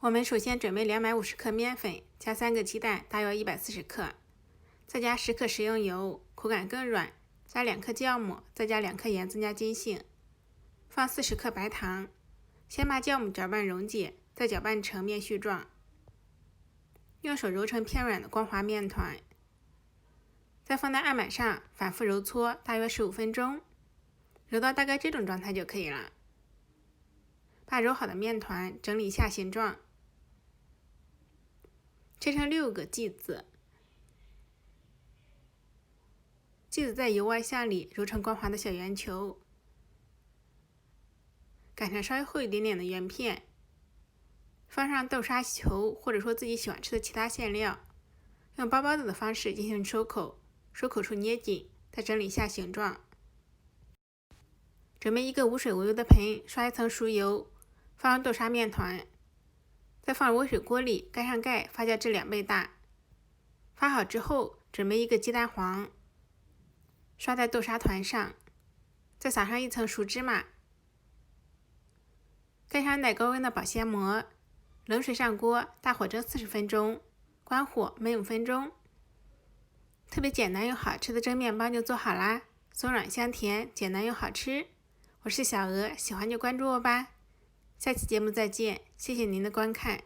我们首先准备250克面粉，加3个鸡蛋，大约140克，再加10克食用油，口感更软，加2克酵母，再加2克盐增加筋性，放40克白糖，先把酵母搅拌溶解，再搅拌成面絮状，用手揉成偏软的光滑面团，再放在案板上反复揉搓，大约15分钟，揉到大概这种状态就可以了。把揉好的面团整理下形状，切成6个剂子，剂子在油外向里揉成光滑的小圆球，擀成稍微厚一点点的圆片，放上豆沙球或者说自己喜欢吃的其他馅料，用包包子的方式进行收口，收口处捏紧，再整理下形状。准备一个无水无油的盆，刷一层熟油，放入豆沙面团，再放入微水锅里，盖上盖，发酵至2倍大。发好之后，准备一个鸡蛋黄，刷在豆沙团上，再撒上一层熟芝麻，盖上耐高温的保鲜膜，冷水上锅，大火蒸40分钟，关火焖5分钟。特别简单又好吃的蒸面包就做好啦，松软香甜，简单又好吃。我是小鹅，喜欢就关注我吧。下期节目再见，谢谢您的观看。